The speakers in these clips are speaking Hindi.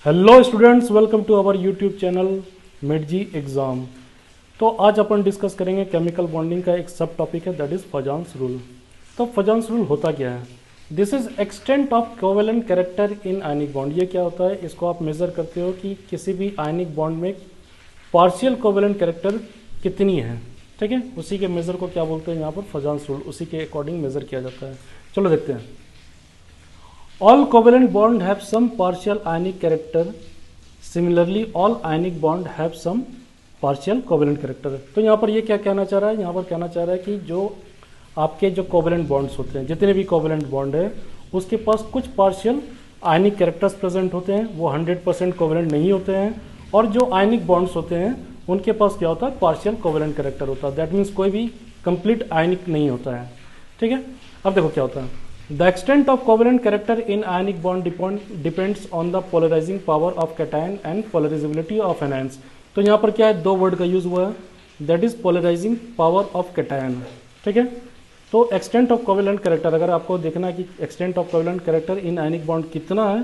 Hello students, welcome to our YouTube channel मिडजी एग्ज़ाम। तो आज अपन डिस्कस करेंगे केमिकल बॉन्डिंग का एक सब टॉपिक है, दैट इज़ फजान्स रूल। तो फजान्स रूल होता क्या है? This is extent of covalent character in ionic bond. ये क्या होता है? इसको आप मेज़र करते हो कि किसी भी आयनिक बॉन्ड में पार्शियल कोवेलेंट कैरेक्टर कितनी है, ठीक है। उसी के मेज़र को क्या बोलते हैं यहाँ पर? फजान्स रूल। उसी के अकॉर्डिंग मेज़र किया जाता है। चलो देखते हैं। All covalent bond have some partial ionic character. Similarly, all ionic bond have some partial covalent character. तो यहाँ पर ये क्या कहना चाह रहा है? यहाँ पर कहना चाह रहा है कि जो आपके जो कोवेलेंट बॉन्ड्स होते हैं, जितने भी कोवेलेंट बॉन्ड है, उसके पास कुछ पार्शियल आयनिक कैरेक्टर्स प्रेजेंट होते हैं। वो 100% कोवेलेंट नहीं होते हैं। और जो आयनिक बॉन्ड्स होते हैं उनके पास क्या होता है? पार्शियल कोवेलेंट कैरेक्टर होता है। दैट मीन्स कोई भी कंप्लीट आयनिक नहीं होता है, ठीक है। अब देखो क्या होता है। The extent of covalent character in ionic bond depends on the polarizing power of cation and polarizability of anions. तो यहाँ पर क्या है? दो वर्ड का यूज हुआ है, that is polarising power of cation, ठीक है। तो एक्सटेंट ऑफ कोवेलेंट कैरेक्टर, अगर आपको देखना है कि extent of covalent character in ionic bond कितना है,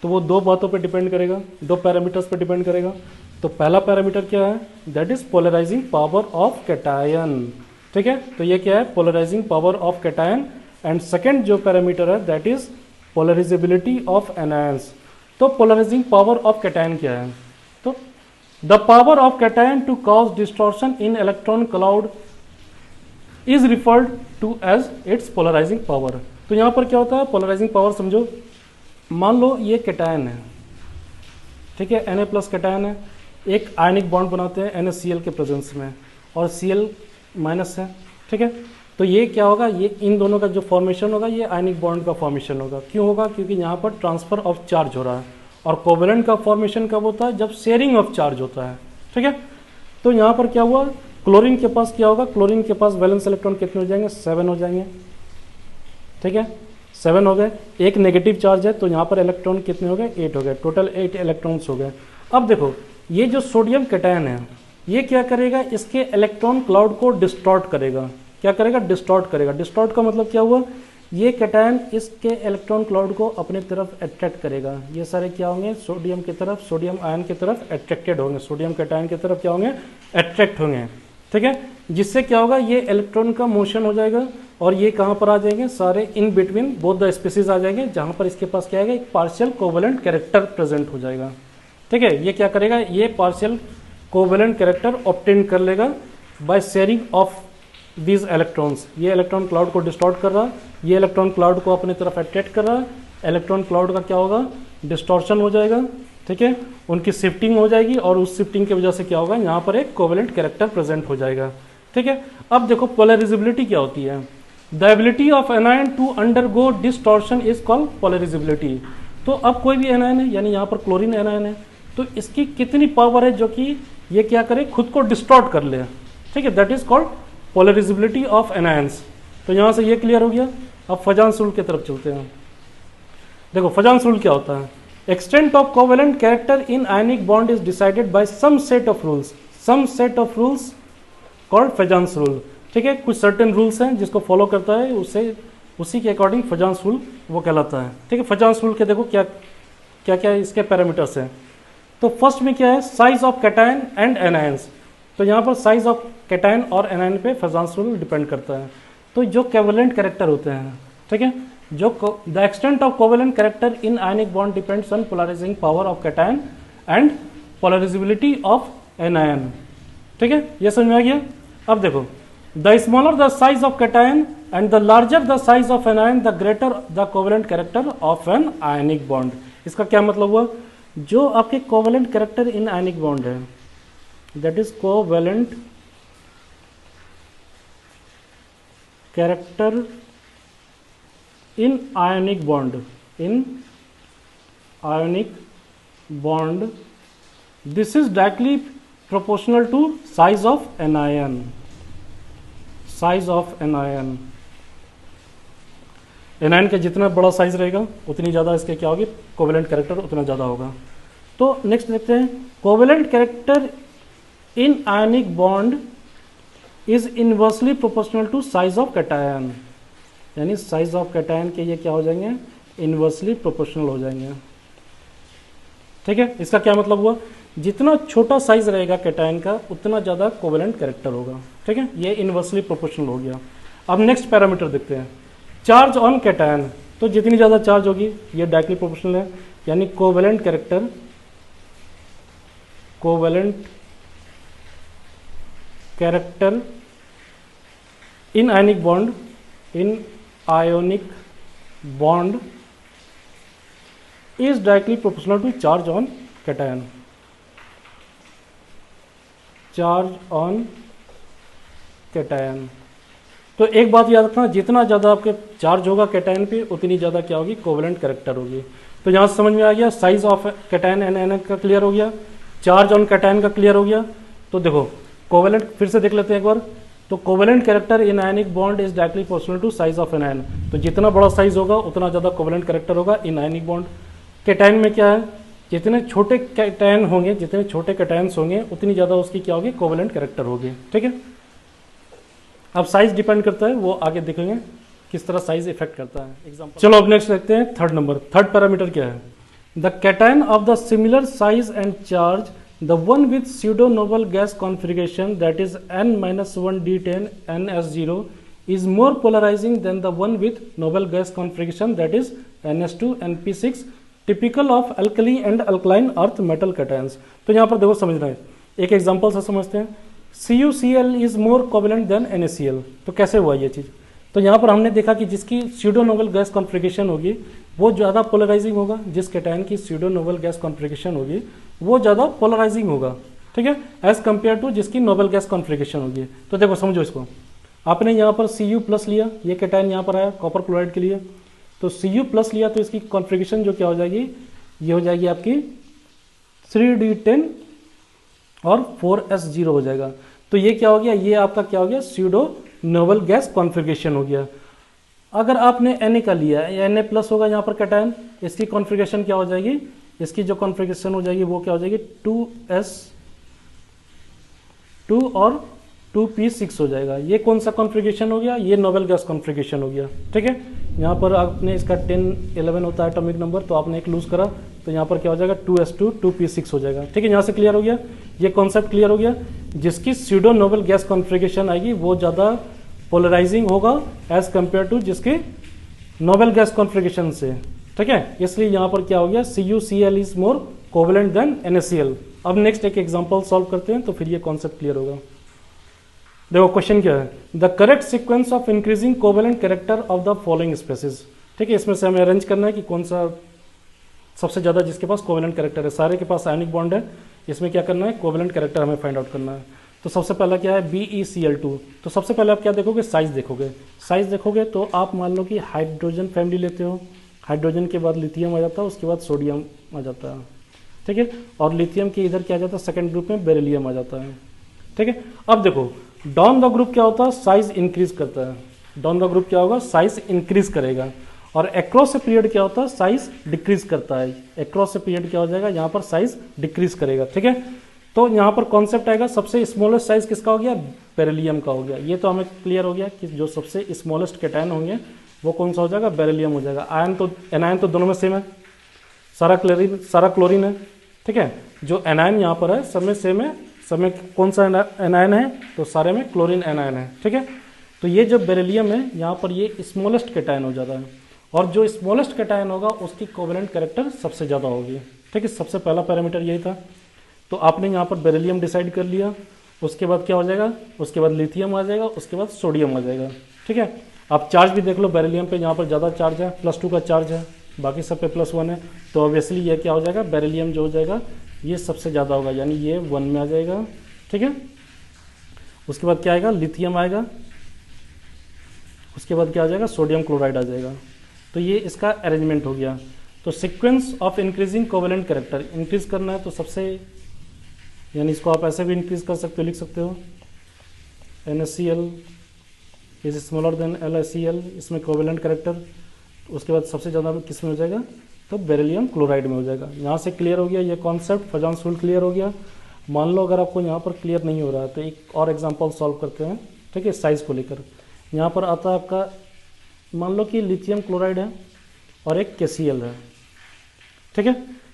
तो वो दो बातों पे डिपेंड करेगा, दो पैरामीटर्स पे डिपेंड करेगा। तो पहला पैरामीटर क्या है? That is polarising power of cation, ठीक है। तो ये क्या है? Polarising power of cation. And second जो पैरामीटर है that is polarisability of anions. तो पोलराइजिंग पावर ऑफ कैटायन क्या है? तो the power of cation to cause distortion in electron cloud is referred to as its polarising power. तो यहां पर क्या होता है? पोलराइजिंग पावर समझो, मान लो ये कैटायन है, ठीक है, Na+ कैटायन है, एक आयनिक बॉन्ड बनाते हैं NaCl के प्रेजेंस में, और Cl- है, ठीक है। तो ये क्या होगा? ये इन दोनों का जो फॉर्मेशन होगा ये आयनिक बॉन्ड का फॉर्मेशन होगा। क्यों होगा? क्योंकि यहाँ पर ट्रांसफर ऑफ चार्ज हो रहा है। और कोवेलेंट का फॉर्मेशन कब होता है? जब शेयरिंग ऑफ चार्ज होता है, ठीक है। तो यहाँ पर क्या हुआ? क्लोरीन के पास क्या होगा? क्लोरीन के पास वैलेंस इलेक्ट्रॉन कितने हो जाएंगे? 7 हो जाएंगे, ठीक है। 7 हो गए। एक नेगेटिव चार्ज है तो यहाँ पर इलेक्ट्रॉन कितने हो गए? 8 हो गए। टोटल 8 इलेक्ट्रॉन्स हो गए। अब देखो, ये जो सोडियम कैटायन है ये क्या करेगा? इसके इलेक्ट्रॉन क्लाउड को डिस्टॉर्ट करेगा। क्या करेगा? डिस्टॉर्ट करेगा। डिस्टॉर्ट का मतलब क्या हुआ? ये कैटायन इसके इलेक्ट्रॉन क्लाउड को अपने तरफ अट्रैक्ट करेगा। ये सारे क्या होंगे? सोडियम की तरफ, सोडियम आयन की तरफ अट्रैक्टेड होंगे, सोडियम कैटायन की तरफ क्या होंगे? अट्रैक्ट होंगे, ठीक है। जिससे क्या होगा? ये इलेक्ट्रॉन का मोशन हो जाएगा और ये कहाँ पर आ जाएंगे? सारे in between both the species आ जाएंगे, जहाँ पर इसके पास क्या आएगा? एक पार्शियल कोवेलेंट कैरेक्टर प्रेजेंट हो जाएगा, ठीक है। ये क्या करेगा? ये पार्शियल कोवेलेंट कैरेक्टर ऑब्टेन कर लेगा by sharing of these electrons. ये इलेक्ट्रॉन क्लाउड को डिस्टॉर्ट कर रहा है, ये इलेक्ट्रॉन क्लाउड को अपनी तरफ अट्रैक्ट कर रहा है। इलेक्ट्रॉन क्लाउड का क्या होगा? डिस्टॉर्शन हो जाएगा, ठीक है। उनकी शिफ्टिंग हो जाएगी और उस शिफ्टिंग की वजह से क्या होगा? यहाँ पर एक कोवेलेंट कैरेक्टर प्रेजेंट हो जाएगा, ठीक है। अब देखो पोलराइजेबिलिटी क्या होती है? The ability of anion to undergo distortion is called polarisability. तो अब कोई भी एनायन है, यानी यहाँ पर क्लोरीन एनायन है, तो इसकी कितनी पावर है जो कि ये क्या करे? खुद को डिस्टॉर्ट कर ले, ठीक है। That is called polarisability of anions. तो यहाँ से ये क्लियर हो गया। अब फजान्स रूल की तरफ चलते हैं। देखो फजान्स रूल क्या होता है? Extent of covalent character in ionic bond is decided by some set of rules, some set of rules called Fajans rule, ठीक है। कुछ सर्टेन रूल्स हैं जिसको फॉलो करता है, उससे उसी के अकॉर्डिंग फजान्स रूल वो कहलाता है, ठीक है। फजान्स रूल के देखो क्या क्या क्या इसके पैरामीटर्स हैं। तो फर्स्ट में क्या है? Size of cation and anions. तो यहाँ पर साइज ऑफ कैटायन और एनायन पे फजान्स रूल डिपेंड करता है। तो जो कोवेलेंट कैरेक्टर होते हैं, ठीक है, जो the extent of covalent character in ionic bond depends on polarising power of cation and polarisability of anion, ठीक है। ये समझ में आ गया? अब देखो, the smaller the size of cation and the larger the size of anion the greater the covalent character of an ionic bond. इसका क्या मतलब हुआ? जो आपके covalent character in ionic bond है, that is covalent character in ionic bond, this is directly proportional to size of anion, anion का जितना बड़ा साइज रहेगा उतनी ज़्यादा इसके क्या होगी? कोवेलेंट कैरेक्टर उतना ज़्यादा होगा। तो नेक्स्ट देखते हैं, covalent character in ionic bond is inversely proportional to size of cation, यानी साइज ऑफ कैटायन के ये क्या हो जाएंगे? इनवर्सली प्रोपोर्शनल हो जाएंगे, ठीक है, इसका क्या मतलब हुआ, जितना छोटा साइज रहेगा कैटायन का उतना ज़्यादा कोवेलेंट कैरेक्टर होगा। ठीक है, ये इनवर्सली प्रोपोर्शनल हो गया। अब नेक्स्ट पैरामीटर देखते हैं, चार्ज ऑन कैटायन। तो जितनी ज़्यादा चार्ज होगी ये डायरेक्टली प्रोपोर्शनल है, यानी covalent character, covalent character in ionic bond, in ionic bond is directly proportional to charge on cation. Charge on cation. तो एक बात याद रखना, जितना ज़्यादा आपके चार्ज होगा कैटायन पे उतनी ज़्यादा क्या होगी, कोवेलेंट कैरेक्टर होगी। तो यहाँ से समझ में आ गया, साइज ऑफ कैटायन एन का क्लियर हो गया, चार्ज ऑन कैटायन का क्लियर हो गया। तो देखो कोवेलेंट फिर से देख लेते हैं एक बार। तो covalent character in ionic bond is directly proportional to size of anion. तो जितना बड़ा साइज होगा उतना ज़्यादा कोवेलेंट कैरेक्टर होगा इन आयनिक बॉन्ड। कैटायन में क्या है, जितने छोटे कैटायन होंगे, जितने छोटे कैटायंस होंगे उतनी ज़्यादा उसकी क्या होगी, कोवेलेंट कैरेक्टर होगी। ठीक है, अब साइज डिपेंड करता है, वो आगे देखेंगे किस तरह साइज इफेक्ट करता है एग्जाम्पल। चलो अब नेक्स्ट देखते हैं थर्ड नंबर। थर्ड पैरामीटर क्या है, the cation of the similar size and charge, the one with pseudo noble gas configuration that is n-1 d10 ns0 is more polarizing than the one with noble gas configuration that is ns2 np6 typical of alkali and alkaline earth metal cations। तो यहाँ पर देखो समझना है, एक एग्जांपल से समझते हैं। CuCl is more covalent than NaCl। तो कैसे हुआ ये चीज़, तो यहाँ पर हमने देखा कि जिसकी स्यूडो नोबल गैस कॉन्फ़िगरेशन होगी वो ज़्यादा पोलराइजिंग होगा, जिस कैटायन की स्यूडो नोबल गैस कॉन्फ़िगरेशन होगी वो ज़्यादा पोलराइजिंग होगा। ठीक है, एज कम्पेयर टू जिसकी नोबल गैस कॉन्फ़िगरेशन होगी। तो देखो समझो इसको, आपने यहाँ पर Cu+ लिया, ये कैटायन यहाँ पर आया कॉपर क्लोराइड के लिए, तो Cu+ लिया तो इसकी कॉन्फ़िगरेशन जो क्या हो जाएगी, ये हो जाएगी आपकी 3d10 और 4s0 हो जाएगा। तो ये क्या हो गया, ये आपका क्या हो गया, स्यूडो नोबल गैस कॉन्फ़िगरेशन हो गया। अगर आपने Na का लिया, Na+ होगा यहाँ पर कैटायन, इसकी कॉन्फ़िगरेशन क्या हो जाएगी, इसकी जो कॉन्फ़िगरेशन हो जाएगी वो क्या हो जाएगी 2s2 और 2p6 हो जाएगा। ये कौन सा कॉन्फ़िगरेशन हो गया, ये नोबल गैस कॉन्फ़िगरेशन हो गया। ठीक है, यहाँ पर आपने इसका 10-11 होता है एटॉमिक नंबर, तो आपने एक लूज करा तो यहाँ पर क्या हो जाएगा 2s2 2p6 हो जाएगा। ठीक है, यहाँ से क्लियर हो गया, ये कॉन्सेप्ट क्लियर हो गया। जिसकी स्यूडो नोबल गैस कॉन्फ़िगरेशन आएगी वो ज़्यादा पोलराइजिंग होगा एज कम्पेयर टू जिसके नोबल गैस कॉन्फ़िगरेशन से। ठीक है, इसलिए यहाँ पर क्या हो गया, CuCl is more covalent than NaCl। अब नेक्स्ट एक एग्जांपल सॉल्व करते हैं तो फिर ये कॉन्सेप्ट क्लियर होगा। देखो क्वेश्चन क्या है, the correct sequence of increasing covalent character of the following species. ठीक है, इसमें से हमें अरेंज करना है कि कौन सा सबसे ज़्यादा जिसके पास कोवेलेंट कैरेक्टर है। सारे के पास आयनिक बॉन्ड है, इसमें क्या करना है, कोवेलेंट कैरेक्टर हमें फाइंड आउट करना है। तो सबसे पहला क्या है, BeCl2। तो सबसे पहले आप क्या देखोगे, साइज देखोगे। साइज देखोगे तो आप मान लो कि हाइड्रोजन फैमिली लेते हो, हाइड्रोजन के बाद लिथियम आ जाता है, उसके बाद सोडियम आ जाता है। ठीक है, और लिथियम के इधर क्या आ जाता है, सेकेंड ग्रुप में बेरिलियम आ जाता है। ठीक है, अब देखो डाउन द ग्रुप क्या होता है, साइज इंक्रीज करता है। डाउन द ग्रुप क्या होगा, साइज इंक्रीज करेगा। और अक्रॉस से पीरियड क्या होता है, साइज डिक्रीज करता है। अक्रॉस से पीरियड क्या हो जाएगा, यहाँ पर साइज डिक्रीज करेगा। ठीक है, तो यहाँ पर कॉन्सेप्ट आएगा, सबसे स्मॉलेस्ट साइज किसका हो गया, बेरिलियम का हो गया। ये तो हमें क्लियर हो गया कि जो सबसे स्मॉलेस्ट कैटायन होंगे वो कौन सा हो जाएगा, बेरिलियम हो जाएगा। आयन तो एनायन तो दोनों में सेम है, सारा क्लोरीन है। ठीक है, जो एनायन यहाँ पर है सब में सेम है, सब में कौन सा एनायन है, तो सारे में क्लोरीन एनायन है। ठीक है, तो ये जो बेरिलियम है यहाँ पर ये स्मॉलेस्ट कैटायन हो जाता है, और जो स्मॉलेस्ट कैटायन होगा उसकी कोवेलेंट कैरेक्टर सबसे ज़्यादा होगी। ठीक है, सबसे पहला पैरामीटर यही था। तो आपने यहाँ पर बेरिलियम डिसाइड कर लिया, उसके बाद क्या हो जाएगा, उसके बाद लिथियम आ जाएगा, उसके बाद सोडियम आ जाएगा। ठीक है, आप चार्ज भी देख लो, बेरिलियम पे यहाँ पर ज़्यादा चार्ज है, +2 का चार्ज है, बाकी सब पे +1 है। तो ऑब्वियसली ये क्या हो जाएगा, बेरिलियम जो हो जाएगा ये सबसे ज़्यादा होगा, यानी ये 1 में आ जाएगा। ठीक है, उसके बाद क्या आएगा, लिथियम आएगा, उसके बाद क्या आ जाएगा, सोडियम क्लोराइड आ जाएगा। तो ये इसका अरेंजमेंट हो गया। तो sequence of increasing covalent character, increase करना है तो सबसे, यानी इसको आप ऐसे भी इंक्रीज कर सकते हो, लिख सकते हो NaCl is smaller than LaCl, इसमें कोवेलेंट कैरेक्टर। उसके बाद सबसे ज़्यादा किस में हो जाएगा, तो बेरिलियम क्लोराइड में हो जाएगा। यहाँ से क्लियर हो गया ये कॉन्सेप्ट, फजान्स रूल क्लियर हो गया। मान लो अगर आपको यहाँ पर क्लियर नहीं हो रहा है तो एक और एग्जांपल सॉल्व करते हैं। ठीक है, साइज़ को लेकर यहाँ पर आता है आपका, मान लो कि लिथियम क्लोराइड है और एक KCl है। ठीक है,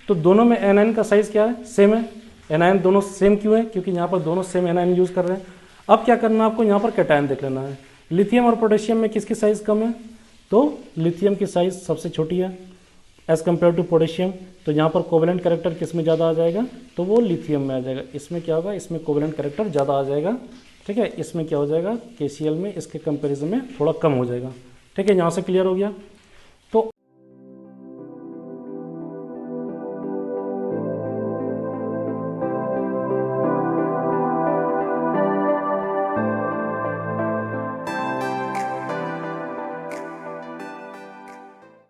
तो दोनों में एनायन का साइज़ क्या है, सेम है। एनायन दोनों सेम क्यों है, क्योंकि यहाँ पर दोनों सेम एनायन यूज़ कर रहे हैं। अब क्या करना है आपको, यहाँ पर कैटायन देख लेना है। लिथियम और पोटेशियम में किसकी साइज़ कम है, तो लिथियम की साइज़ सबसे छोटी है एज़ कम्पेयर टू पोटेशियम। तो यहाँ पर कोवेलेंट कैरेक्टर किस में ज़्यादा आ जाएगा, तो वो लिथियम में आ जाएगा। इसमें क्या होगा, इसमें कोवेलेंट कैरेक्टर ज़्यादा आ जाएगा, ठीक है। इसमें क्या हो जाएगा, KCl में इसके कंपेरिजन में थोड़ा कम हो जाएगा, ठीक है। यहाँ से क्लियर हो गया।